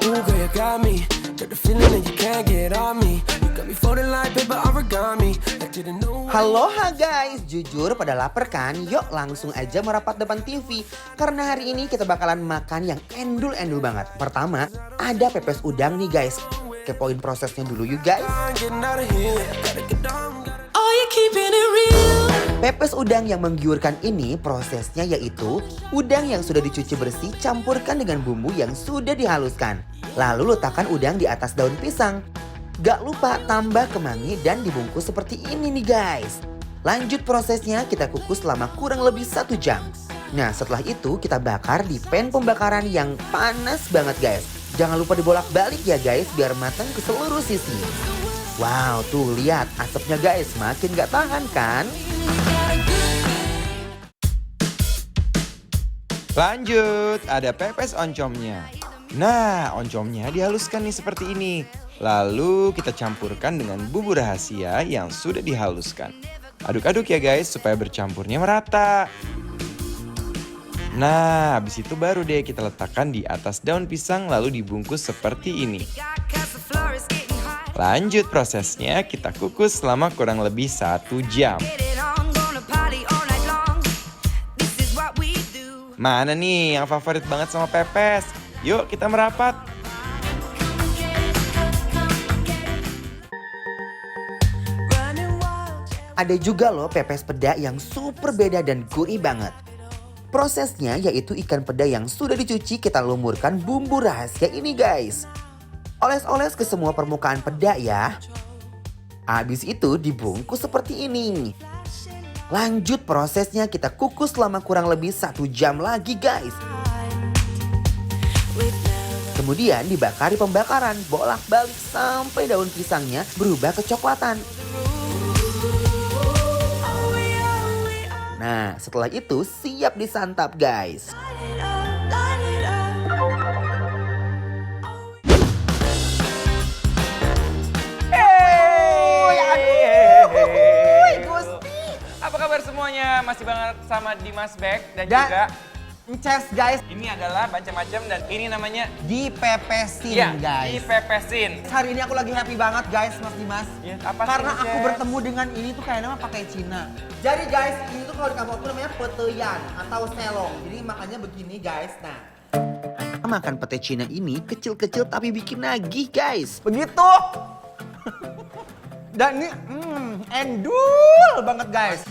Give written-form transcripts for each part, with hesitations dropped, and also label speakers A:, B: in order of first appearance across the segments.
A: Ooh, girl, you got me. Got the feeling that you can't get on me. You got me folding like paper origami. I didn't know.
B: Halo guys, jujur pada lapar kan? Yuk langsung aja merapat depan TV. Karena hari ini kita bakalan makan yang endul-endul banget. Pertama, ada pepes udang nih guys. Kepoin prosesnya dulu yuk guys. Pepes udang yang menggiurkan ini prosesnya yaitu udang yang sudah dicuci bersih campurkan dengan bumbu yang sudah dihaluskan. Lalu letakkan udang di atas daun pisang. Gak lupa tambah kemangi dan dibungkus seperti ini nih guys. Lanjut prosesnya kita kukus selama kurang lebih 1 jam. Nah setelah itu kita bakar di pan pembakaran yang panas banget guys. Jangan lupa dibolak-balik ya guys biar matang ke seluruh sisi. Wow tuh lihat asapnya guys makin gak tahan kan?
C: Lanjut, ada pepes oncomnya. Nah, oncomnya dihaluskan nih seperti ini. Lalu kita campurkan dengan bumbu rahasia yang sudah dihaluskan. Aduk-aduk ya guys supaya bercampurnya merata. Nah, habis itu baru deh kita letakkan di atas daun pisang lalu dibungkus seperti ini. Lanjut prosesnya kita kukus selama kurang lebih 1 jam. Mana nih yang favorit banget sama pepes? Yuk kita merapat.
B: Ada juga loh pepes peda yang super beda dan gurih banget. Prosesnya yaitu ikan peda yang sudah dicuci kita lumurkan bumbu rahasia ini guys. Oles-oles ke semua permukaan peda ya. Habis itu dibungkus seperti ini. Lanjut prosesnya kita kukus selama kurang lebih 1 jam lagi guys. Kemudian dibakar di pembakaran bolak-balik sampai daun pisangnya berubah kecoklatan. Nah setelah itu siap disantap guys.
C: Apa kabar semuanya? Masih banget sama Dimas Beck dan
D: Dan
C: juga
D: Ences guys,
C: ini adalah macam-macam dan ini namanya
D: dipepesin guys.
C: dipepesin.
D: Hari ini aku lagi happy banget guys Mas Dimas.
C: Ya, apa sih,
D: Karena aku
C: Ces?
D: bertemu dengan ini tuh kayak nama pakai Cina. Jadi guys, ini tuh kalau di kampung aku namanya peteyan atau selong. Jadi makannya begini guys. Nah,
B: Makan pete Cina ini kecil-kecil tapi bikin nagih guys.
D: begitu. Dan ini endul banget guys.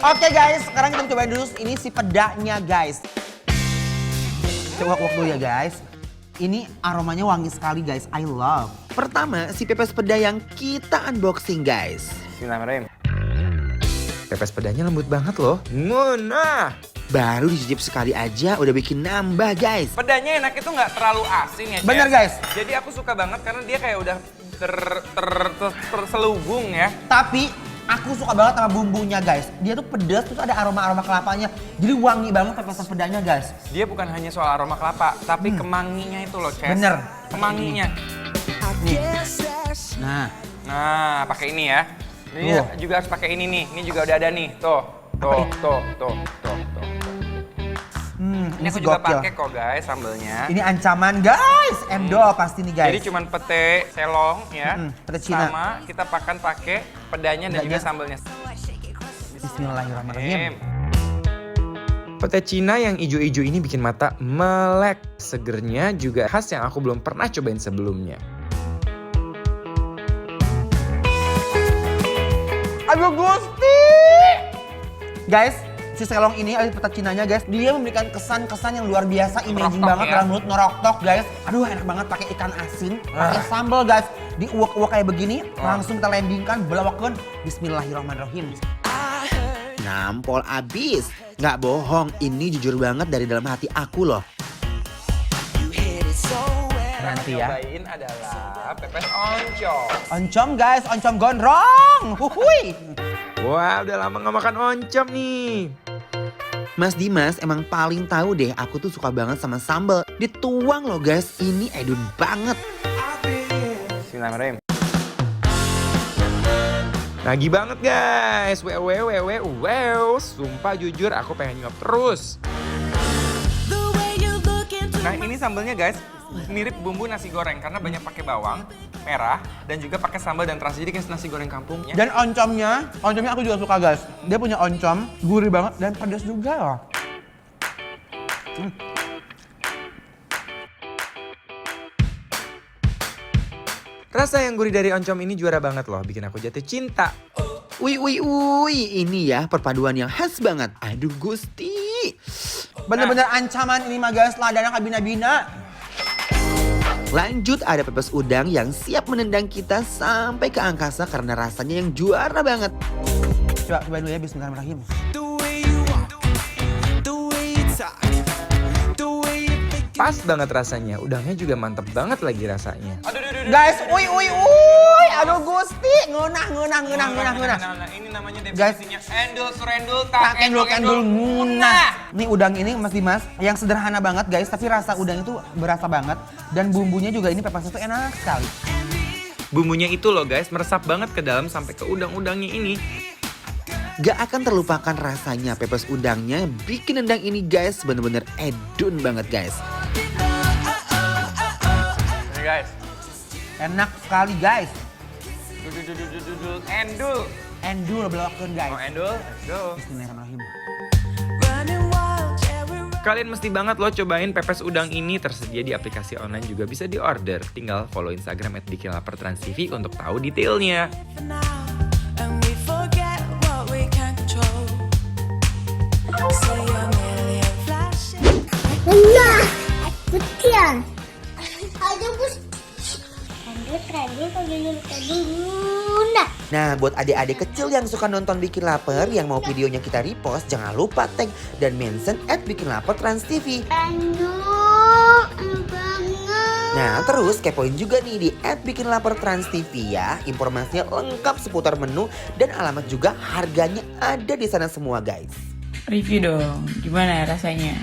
D: Oke guys, sekarang kita cobain dulu ini si pedanya guys. Coba wok dulu ya guys. Ini aromanya wangi sekali guys, I love.
B: Pertama si pepes peda yang kita unboxing guys.
C: Bismillahirrahmanirrahim. Pepes pedanya lembut banget loh. Nah,
B: Baru dicicip sekali aja udah bikin nambah guys.
C: pedanya enak itu nggak terlalu asin ya, Ces?
D: Bener, guys.
C: Jadi aku suka banget karena dia kayak udah terselubung ya.
D: Tapi aku suka banget sama bumbunya guys. Dia tuh pedas terus ada aroma-aroma kelapanya. Jadi wangi banget pepes pedanya guys.
C: Dia bukan hanya soal aroma kelapa, tapi kemanginya itu loh, Ces.
D: Bener.
C: Kemanginya. Nah, pakai ini ya. Ini
D: Tuh.
C: juga harus pakai ini nih. Ini juga udah ada nih. Tuh. Ini aku juga
D: gokil.
C: pakai kok guys sambelnya.
D: Ini ancaman guys. Endol pasti nih guys.
C: Jadi cuman pete selong ya.
D: Pete Cina.
C: Sama kita pakai pedanya dan juga
D: Pedanya.
C: sambelnya.
D: Bismillahirrahmanirrahim.
C: Pete Cina yang ijo-ijo ini bikin mata melek. Segernya juga khas yang aku belum pernah cobain sebelumnya.
D: Aduh Gusti. Guys, si selong ini alias peta Cinanya guys, dia memberikan kesan-kesan yang luar biasa, amazing
C: Ngeroktok
D: banget
C: ya.
D: dalam mulut, ngeroktok guys. Aduh enak banget pakai ikan asin, pakai sambal guys. Diuak-uak kayak begini, langsung kita landingkan, belawakan. Bismillahirrahmanirrahim.
B: Nampol abis. Nggak bohong, ini jujur banget dari dalam hati aku loh.
D: Nanti ya.
C: Cobain adalah pepes oncom.
D: Oncom guys, oncom gondrong. Huhui.
C: Wah, udah lama nggak makan oncom nih.
B: Mas Dimas emang paling tahu deh aku tuh suka banget sama sambal. Dituang loh guys, ini edun banget.
C: Bismillahirrahmanirrahim.
E: Nagih banget guys. Wow. Sumpah jujur aku pengen nyuap terus. Nah ini sambelnya guys, mirip bumbu nasi goreng karena banyak pakai bawang merah dan juga pakai sambal dan terasi, jadi kayak nasi goreng kampung.
D: Dan oncomnya aku juga suka guys. Dia punya oncom, gurih banget dan pedas juga loh.
E: Rasa yang gurih dari oncom ini juara banget loh, bikin aku jatuh cinta.
B: Wih, ini ya perpaduan yang khas banget. Aduh Gusti.
D: Bener-bener ancaman ini mah guys, ladana kabina-bina.
B: Lanjut ada pepes udang yang siap menendang kita sampai ke angkasa karena rasanya yang juara banget.
D: Cobain dulu ya, bismillahirrahmanirrahim.
E: Pas banget rasanya, udangnya juga mantep banget lagi rasanya.
D: Guys, aduh Gusti, ngunah.
E: Nah, ini namanya
D: Guys.
E: definisinya endul surendul
D: Tak endul ngunah. Nih udang ini Mas Dimas, yang sederhana banget guys, tapi rasa udang itu berasa banget. Dan bumbunya juga ini pepesnya tuh enak sekali.
E: Bumbunya itu loh guys, meresap banget ke dalam sampai ke udang-udangnya ini.
B: Gak akan terlupakan rasanya pepes udangnya bikin nendang ini guys, bener-bener edun banget guys.
E: Ini guys.
D: Enak sekali guys.
E: Endul.
D: Endul belakang guys.
E: Oh endul.
D: Bismillahirrahmanirrahim.
E: Kalian mesti banget loh cobain pepes udang ini, tersedia di aplikasi online juga bisa diorder. Tinggal follow Instagram @bikinlapertransTV untuk tahu detailnya.
F: Nah, kecil. Ada bus. Nah,
B: Nah buat adik-adik kecil yang suka nonton Bikin Lapar yang mau videonya kita repost, jangan lupa tag dan mention @bikinlapertransTV.
F: aduh, banget.
B: Nah terus kepoin juga nih di @bikinlapertransTV ya. Informasinya lengkap seputar menu dan alamat juga harganya ada di sana semua guys.
G: Review dong, gimana rasanya?